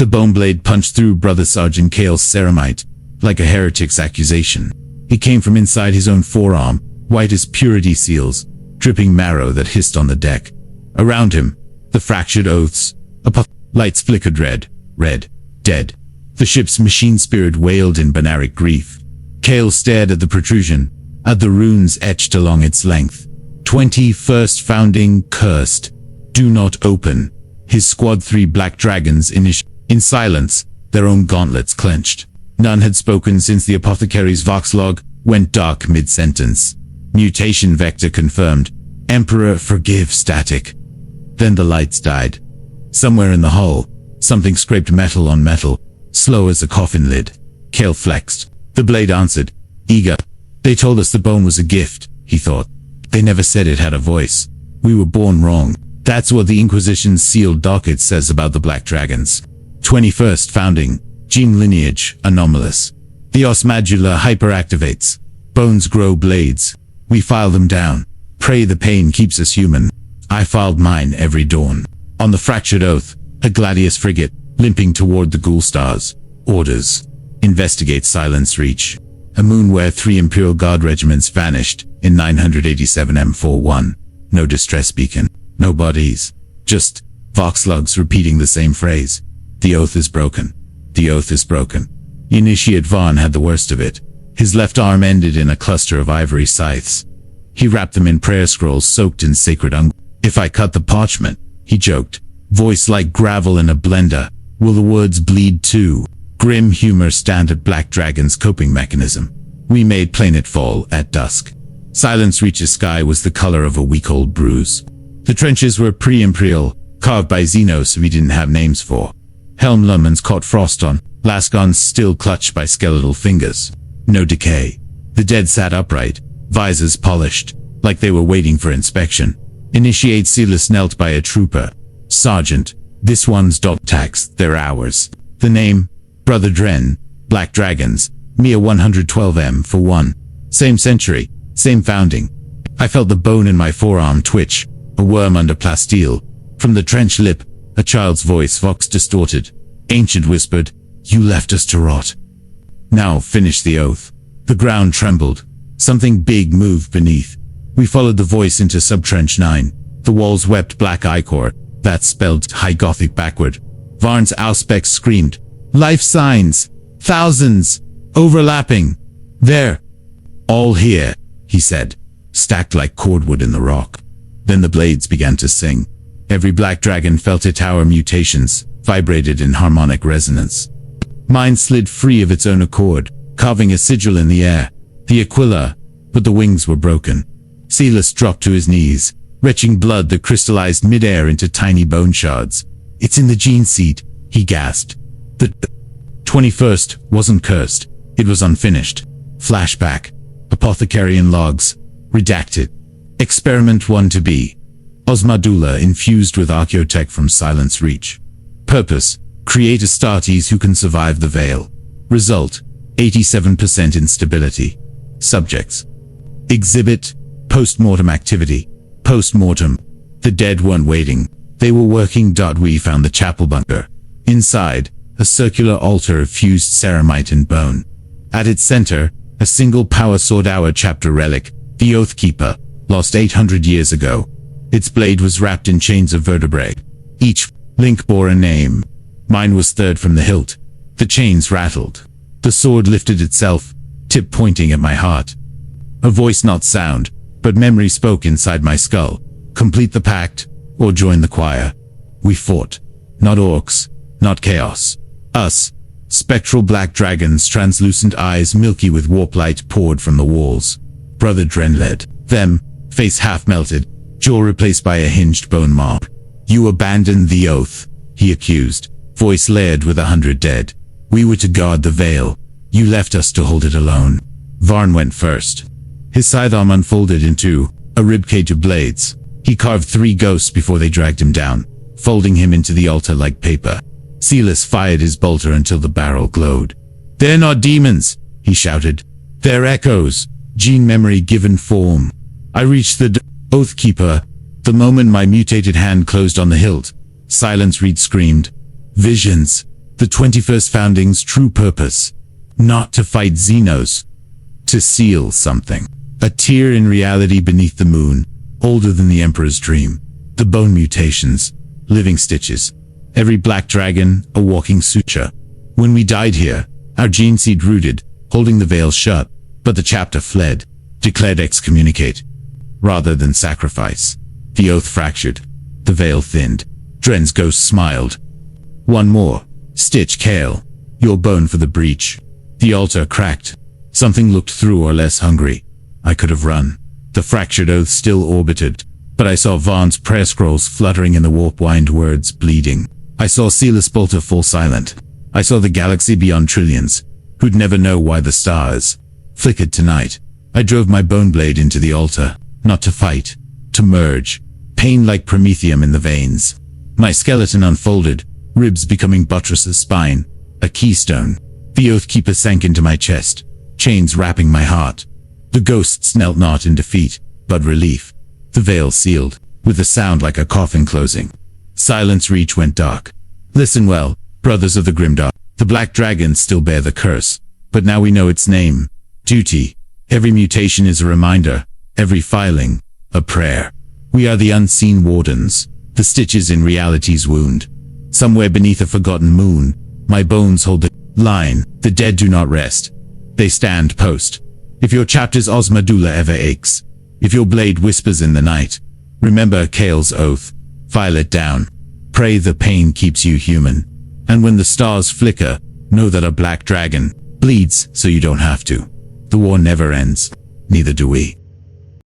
The bone blade punched through Brother Sergeant Kale's ceramite, like a heretic's accusation. It came from inside his own forearm, white as purity seals, dripping marrow that hissed on the deck. Around him, the fractured oaths, lights flickered red, dead. The ship's machine spirit wailed in banaric grief. Kale stared at the protrusion, at the runes etched along its length. 21st Founding Cursed. Do not open. His squad 3 black dragons in silence, their own gauntlets clenched. None had spoken since the apothecary's vox log went dark mid-sentence. Mutation vector confirmed. Emperor forgive static. Then the lights died. Somewhere in the hull, something scraped metal on metal, slow as a coffin lid. Kale flexed. The blade answered, eager. They told us the bone was a gift, he thought. They never said it had a voice. We were born wrong. That's what the Inquisition's sealed docket says about the Black Dragons. 21st Founding. Gene lineage, anomalous. The os medulla hyperactivates. Bones grow blades. We file them down. Pray the pain keeps us human. I filed mine every dawn. On the fractured oath, a Gladius frigate, limping toward the ghoul stars. Orders. Investigate Silence Reach. A moon where 3 Imperial Guard regiments vanished in 987 M41. No distress beacon. No bodies. Just vox logs repeating the same phrase. The oath is broken. The oath is broken. Initiate Vaughn had the worst of it. His left arm ended in a cluster of ivory scythes. He wrapped them in prayer scrolls soaked in sacred If I cut the parchment, he joked, voice like gravel in a blender, will the words bleed too? Grim humor standard Black Dragon's coping mechanism. We made planetfall at dusk. Silence Reach's sky was the color of a week-old bruise. The trenches were pre-imperial, carved by Xenos we didn't have names for. Helm lumens caught frost on, lascons still clutched by skeletal fingers. No decay. The dead sat upright, visors polished, like they were waiting for inspection. Initiate Silas knelt by a trooper. Sergeant, this one's tax, they're ours. The name, Brother Dren, Black Dragons, Mia 112M for 1. Same century, same founding. I felt the bone in my forearm twitch, a worm under plasteel. From the trench lip, a child's voice vox distorted. Ancient whispered, you left us to rot. Now finish the oath. The ground trembled. Something big moved beneath. We followed the voice into subtrench 9. The walls wept black ichor, that spelled high Gothic backward. Varn's auspex screamed, life signs, thousands, overlapping. There. All here, he said, stacked like cordwood in the rock. Then the blades began to sing. Every black dragon felt it tower mutations, vibrated in harmonic resonance. Mine slid free of its own accord, carving a sigil in the air. The Aquila, but the wings were broken. Silas dropped to his knees, retching blood that crystallized midair into tiny bone shards. It's in the gene seed, he gasped. The 21st wasn't cursed. It was unfinished. Flashback. Apothecarian logs. Redacted. Experiment 1 to be. Osmadula infused with archaeotech from Silence Reach. Purpose. Create Astartes who can survive the veil. Result. 87% instability. Subjects. Exhibit. Post-mortem activity. Post-mortem. The dead weren't waiting. They were working. We found the chapel bunker. Inside, a circular altar of fused ceramite and bone. At its center, a single power sword hour chapter relic, the Oathkeeper, lost 800 years ago. Its blade was wrapped in chains of vertebrae. Each link bore a name. Mine was third from the hilt. The chains rattled. The sword lifted itself, tip pointing at my heart. A voice, not sound, but memory, spoke inside my skull. Complete the pact, or join the choir. We fought. Not orcs, not chaos. Us. Spectral black dragons, translucent eyes milky with warp light poured from the walls. Brother Dren led them, face half melted, jaw replaced by a hinged bone mark. You abandoned the oath, he accused, voice layered with 100 dead. We were to guard the veil. You left us to hold it alone. Varn went first. His sidearm unfolded into a ribcage of blades. He carved 3 ghosts before they dragged him down, folding him into the altar like paper. Silas fired his bolter until the barrel glowed. They're not demons, he shouted. They're echoes, gene memory given form. I reached the Oathkeeper. The moment my mutated hand closed on the hilt, Silence Reed screamed. Visions. The 21st Founding's true purpose. Not to fight Xenos. To seal something. A tear in reality beneath the moon, older than the Emperor's dream. The bone mutations. Living stitches. Every black dragon, a walking suture. When we died here, our gene seed rooted, holding the veil shut, but the chapter fled, declared excommunicate. Rather than sacrifice. The oath fractured. The veil thinned. Dren's ghost smiled. One more. Stitch Kale. Your bone for the breach. The altar cracked. Something looked through or less hungry. I could have run. The fractured oath still orbited, but I saw Vaughn's prayer scrolls fluttering in the warp-wind words bleeding. I saw Silas Bolter fall silent. I saw the galaxy beyond trillions, who'd never know why the stars flickered tonight. I drove my bone blade into the altar, not to fight, to merge, pain like promethium in the veins. My skeleton unfolded, ribs becoming buttress's spine, a keystone. The Oathkeeper sank into my chest, chains wrapping my heart. The ghosts knelt not in defeat, but relief. The veil sealed, with a sound like a coffin closing. Silence reach went dark. Listen well, brothers of the Grimdark. The black dragons still bear the curse, but now we know its name. Duty. Every mutation is a reminder, every filing, a prayer. We are the unseen wardens, the stitches in reality's wound. Somewhere beneath a forgotten moon, my bones hold the line. The dead do not rest. They stand post. If your chapter's osmedulla ever aches, if your blade whispers in the night, remember Kale's oath. File it down. Pray the pain keeps you human. And when the stars flicker, know that a black dragon bleeds so you don't have to. The war never ends. Neither do we.